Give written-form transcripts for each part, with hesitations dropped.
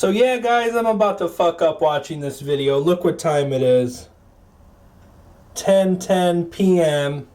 So yeah, guys, I'm about to fuck up watching this video. Look what time it is. 10:10 p.m.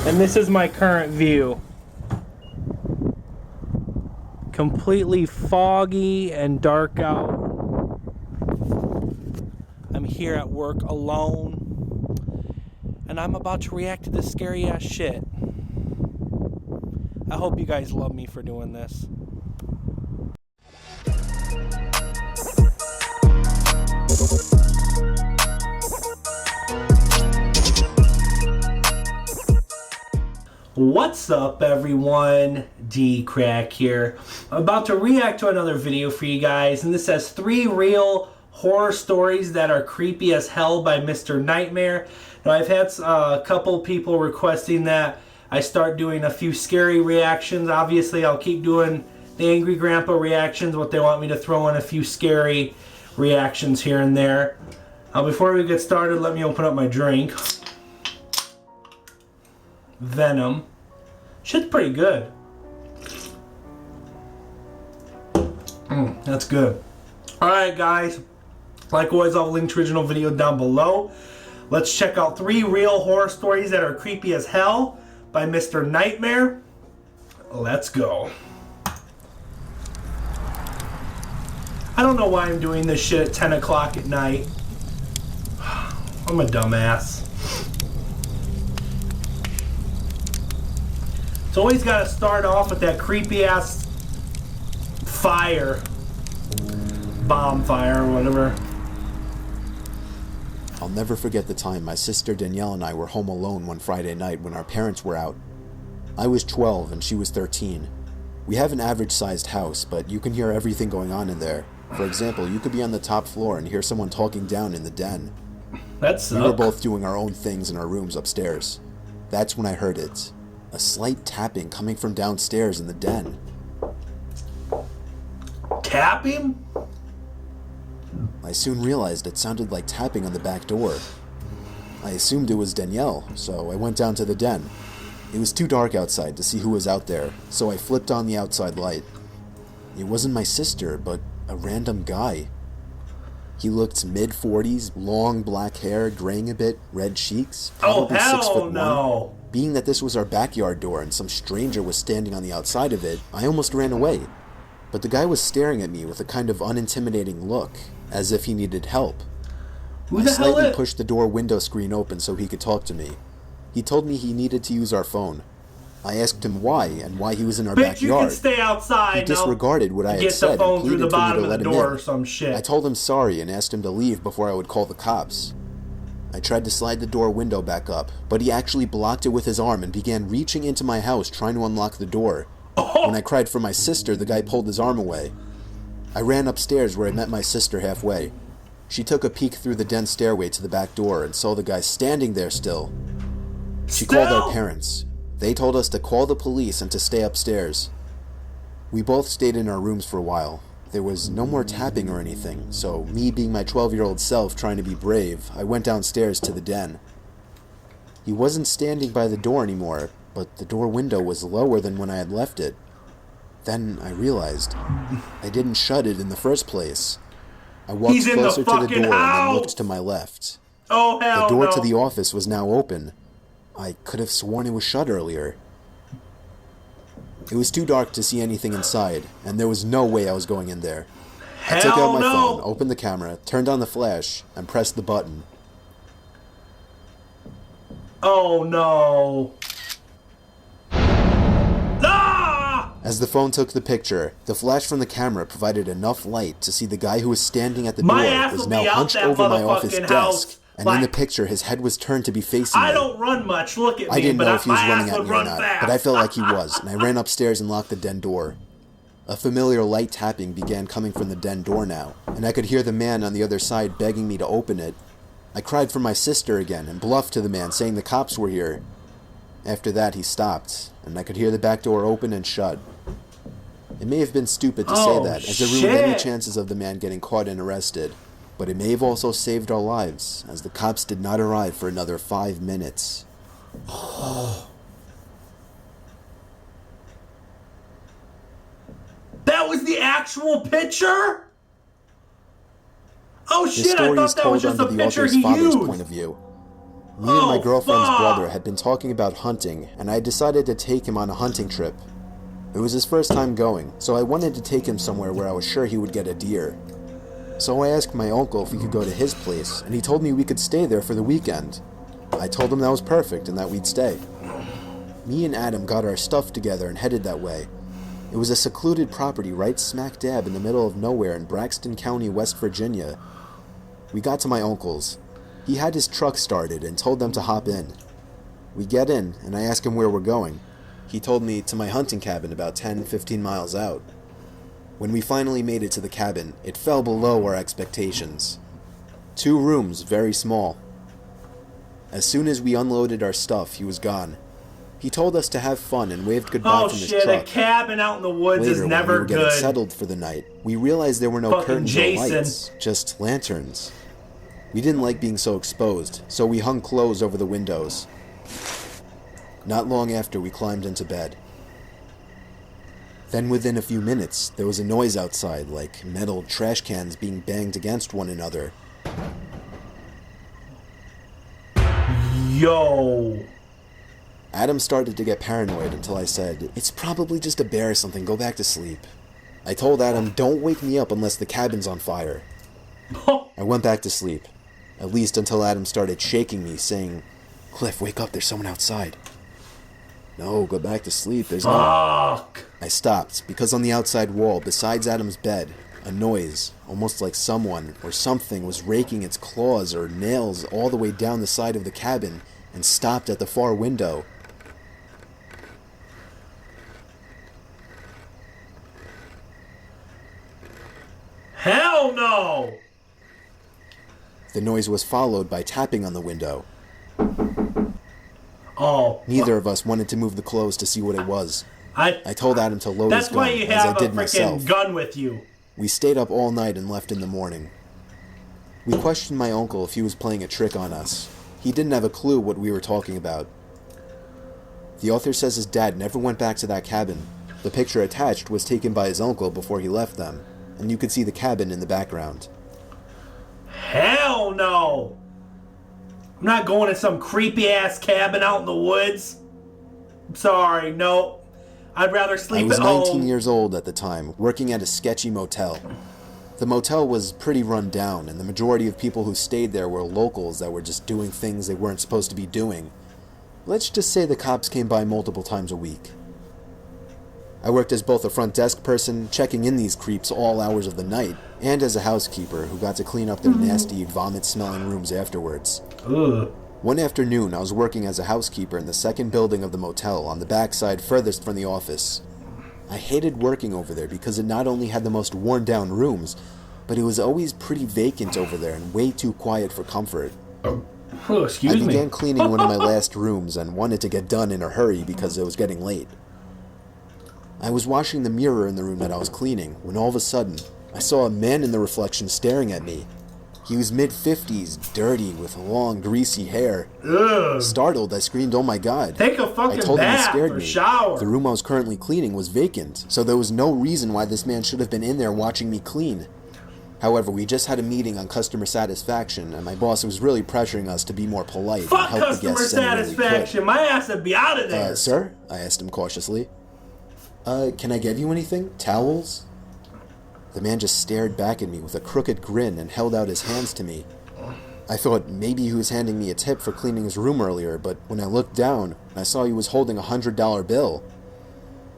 And this is my current view. Completely foggy and dark out. I'm here at work alone. And I'm about to react to this scary ass shit. I hope you guys love me for doing this. What's up, everyone? DKRACK here. I'm about to react to another video for you guys, and this has 3 real horror stories that are creepy as hell by Mr. Nightmare. Now, I've had a couple people requesting that I start doing a few scary reactions. Obviously, I'll keep doing the Angry Grandpa reactions, but they want me to throw in a few scary reactions here and there. Before we get started, let me open up my drink. Venom. Shit's pretty good. That's good. Alright, guys. Like always, I'll link to original video down below. Let's check out 3 real horror stories that are creepy as hell by Mr. Nightmare. Let's go. I don't know why I'm doing this shit at 10 o'clock at night. I'm a dumbass. It's always got to start off with that creepy ass fire. Bomb fire or whatever. I'll never forget the time my sister Danielle and I were home alone one Friday night when our parents were out. I was 12 and she was 13. We have an average-sized house, but you can hear everything going on in there. For example, you could be on the top floor and hear someone talking down in the den. That sucks. We were both doing our own things in our rooms upstairs. That's when I heard it. A slight tapping coming from downstairs in the den. Tapping? I soon realized it sounded like tapping on the back door. I assumed it was Danielle, so I went down to the den. It was too dark outside to see who was out there, so I flipped on the outside light. It wasn't my sister, but a random guy. He looked mid-40s, long black hair, graying a bit, red cheeks, probably 6'1". No. Being that this was our backyard door and some stranger was standing on the outside of it, I almost ran away. But the guy was staring at me with a kind of unintimidating look, as if he needed help. I slightly pushed the door window screen open so he could talk to me. He told me he needed to use our phone. I asked him why, and why he was in our backyard. You can stay outside. He disregarded what I had said and pleaded for me to let him in. Or some shit. I told him sorry and asked him to leave before I would call the cops. I tried to slide the door window back up, but he actually blocked it with his arm and began reaching into my house trying to unlock the door. When I cried for my sister, the guy pulled his arm away. I ran upstairs where I met my sister halfway. She took a peek through the den stairway to the back door and saw the guy standing there still. She called our parents. They told us to call the police and to stay upstairs. We both stayed in our rooms for a while. There was no more tapping or anything, so me being my 12-year-old self trying to be brave, I went downstairs to the den. He wasn't standing by the door anymore, but the door window was lower than when I had left it. Then I realized I didn't shut it in the first place. I walked closer to the door and then looked to my left. Oh, hell no. The door to the office was now open. I could have sworn it was shut earlier. It was too dark to see anything inside, and there was no way I was going in there. I took out my phone, opened the camera, turned on the flash, and pressed the button. Oh no. Ah! As the phone took the picture, the flash from the camera provided enough light to see the guy who was standing at the door was now hunched over my office desk. And in the picture, his head was turned to be facing me. I don't run much, look at me. I didn't know if he was running at me or not, but I felt like he was, and I ran upstairs and locked the den door. A familiar light tapping began coming from the den door now, and I could hear the man on the other side begging me to open it. I cried for my sister again and bluffed to the man, saying the cops were here. After that, he stopped, and I could hear the back door open and shut. It may have been stupid to say that, as it ruined any chances of the man getting caught and arrested. But it may have also saved our lives, as the cops did not arrive for another 5 minutes. That was the actual picture? Oh This shit, I story is thought that was told just under a the picture author's he father's used. point of view. Me and my girlfriend's fuck. brother had been talking about hunting, and I decided to take him on a hunting trip. It was his first time going, so I wanted to take him somewhere where I was sure he would get a deer. So I asked my uncle if we could go to his place, and he told me we could stay there for the weekend. I told him that was perfect and that we'd stay. Me and Adam got our stuff together and headed that way. It was a secluded property right smack dab in the middle of nowhere in Braxton County, West Virginia. We got to my uncle's. He had his truck started and told them to hop in. We get in, and I ask him where we're going. He told me to my hunting cabin about 10-15 miles out. When we finally made it to the cabin, it fell below our expectations. 2 rooms, very small. As soon as we unloaded our stuff, he was gone. He told us to have fun and waved goodbye from his truck. Oh shit, a cabin out in the woods Later, is never when we were good. getting settled for the night, we realized there were no Fucking curtains Jason. or lights, just lanterns. We didn't like being so exposed, so we hung clothes over the windows. Not long after, we climbed into bed. Then within a few minutes, there was a noise outside, like metal trash cans being banged against one another. Yo. Adam started to get paranoid until I said, "It's probably just a bear or something, go back to sleep." I told Adam, "Don't wake me up unless the cabin's on fire." I went back to sleep, at least until Adam started shaking me, saying, "Cliff, wake up, there's someone outside." "No, go back to sleep, there's no..." Fuck. I stopped, because on the outside wall, besides Adam's bed, a noise, almost like someone or something was raking its claws or nails all the way down the side of the cabin and stopped at the far window. Hell no! The noise was followed by tapping on the window. Oh. Neither of us wanted to move the clothes to see what it was. I told Adam to load his That's gun, why you as I have a did myself. freaking gun with you. We stayed up all night and left in the morning. We questioned my uncle if he was playing a trick on us. He didn't have a clue what we were talking about. The author says his dad never went back to that cabin. The picture attached was taken by his uncle before he left them, and you could see the cabin in the background. Hell no! I'm not going to some creepy ass cabin out in the woods. I'm sorry, no. I'd rather sleep at home. I was 19 years old at the time, working at a sketchy motel. The motel was pretty run down, and the majority of people who stayed there were locals that were just doing things they weren't supposed to be doing. Let's just say the cops came by multiple times a week. I worked as both a front desk person, checking in these creeps all hours of the night, and as a housekeeper who got to clean up their nasty, vomit-smelling rooms afterwards. Ugh. One afternoon, I was working as a housekeeper in the second building of the motel on the backside furthest from the office. I hated working over there because it not only had the most worn-down rooms, but it was always pretty vacant over there and way too quiet for comfort. Oh, excuse me. I began cleaning one of my last rooms and wanted to get done in a hurry because it was getting late. I was washing the mirror in the room that I was cleaning when all of a sudden, I saw a man in the reflection staring at me. He was mid-50s, dirty, with long, greasy hair. Ugh. Startled, I screamed, "Oh my god." Take a I fucking told him it bath scared or me. shower. The room I was currently cleaning was vacant, so there was no reason why this man should have been in there watching me clean. However, we just had a meeting on customer satisfaction, and my boss was really pressuring us to be more polite and Fuck help the customer guests any way we could. satisfaction. My ass would be out of there. Sir? I asked him cautiously. Can I get you anything? Towels? The man just stared back at me with a crooked grin and held out his hands to me. I thought maybe he was handing me a tip for cleaning his room earlier, but when I looked down, I saw he was holding a $100 bill.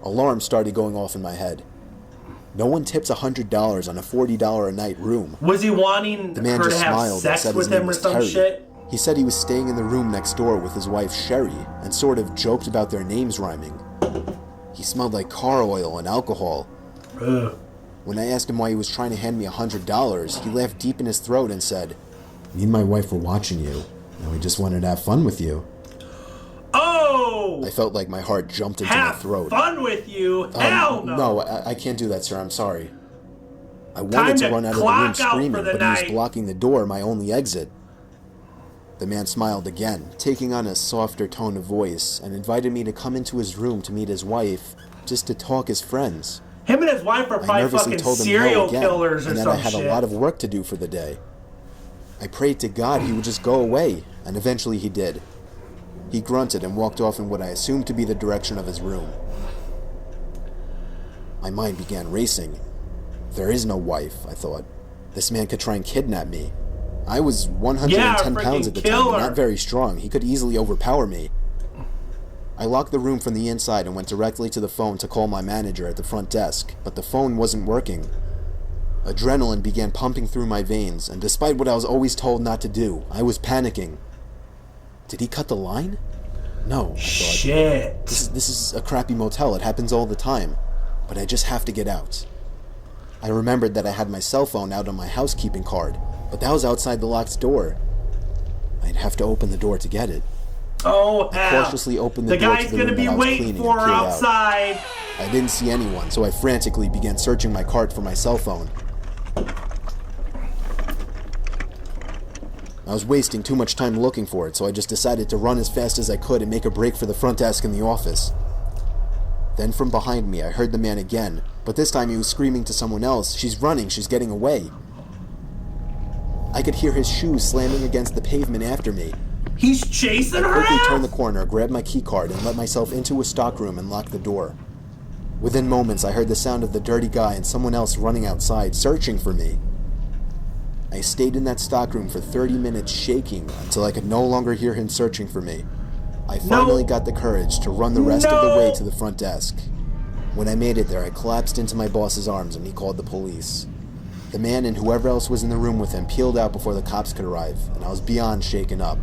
Alarms started going off in my head. No one tips $100 on a $40 a night room. Was he wanting The man her to just have smiled and sex said with his name him or was some Terry. shit? He said he was staying in the room next door with his wife Sherry and sort of joked about their names rhyming. He smelled like car oil and alcohol. Ugh. When I asked him why he was trying to hand me $100, he laughed deep in his throat and said, "Me and my wife were watching you, and we just wanted to have fun with you." Oh! I felt like my heart jumped into my Have throat. fun with you? Hell no! No, I can't do that, sir. I'm sorry. I Time wanted to to run out of the room clock out screaming, for the but he was night. blocking the door, my only exit. The man smiled again, taking on a softer tone of voice, and invited me to come into his room to meet his wife, just to talk as friends. Him and his wife are I probably nervously fucking told him no serial again, killers or and that some I had shit. a lot of work to do for the day. I prayed to God he would just go away, and eventually he did. He grunted and walked off in what I assumed to be the direction of his room. My mind began racing. There is no wife, I thought. This man could try and kidnap me. I was 110 pounds at the time and not very strong. He could easily overpower me. I locked the room from the inside and went directly to the phone to call my manager at the front desk, but the phone wasn't working. Adrenaline began pumping through my veins, and despite what I was always told not to do, I was panicking. Did he cut the line? No, I thought. Shit. This is a crappy motel. It happens all the time. But I just have to get out. I remembered that I had my cell phone out on my housekeeping card, but that was outside the locked door. I'd have to open the door to get it. Oh, hell. I cautiously opened the door to the room that I was cleaning and peered outside. out. I didn't see anyone, so I frantically began searching my cart for my cell phone. I was wasting too much time looking for it, so I just decided to run as fast as I could and make a break for the front desk in the office. Then from behind me, I heard the man again, but this time he was screaming to someone else, "She's running, she's getting away." I could hear his shoes slamming against the pavement after me. He's chasing her. I quickly turned the corner, grabbed my key card, and let myself into a stockroom and locked the door. Within moments, I heard the sound of the dirty guy and someone else running outside, searching for me. I stayed in that stockroom for 30 minutes shaking until I could no longer hear him searching for me. I finally got the courage to run the rest of the way to the front desk. When I made it there, I collapsed into my boss's arms and he called the police. The man and whoever else was in the room with him peeled out before the cops could arrive, and I was beyond shaken up.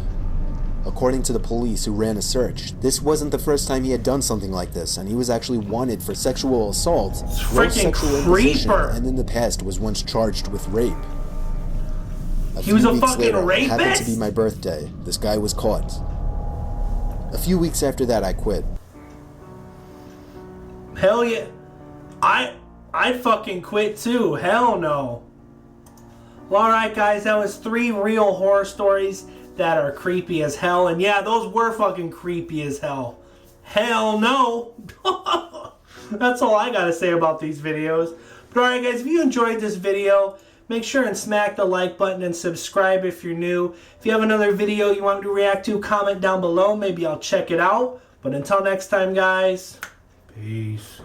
According to the police who ran a search, this wasn't the first time he had done something like this, and he was actually wanted for sexual assault, gross sexual imposition, and in the past was once charged with rape. He was a fucking rapist? It happened to be my birthday. This guy was caught. A few weeks after that, I quit. Hell yeah. I'd fucking quit too. Hell no. Well, alright guys, that was 3 real horror stories that are creepy as hell. And yeah, those were fucking creepy as hell. Hell no. That's all I gotta say about these videos. But alright guys, if you enjoyed this video, make sure and smack the like button and subscribe if you're new. If you have another video you want me to react to, comment down below. Maybe I'll check it out. But until next time guys, peace.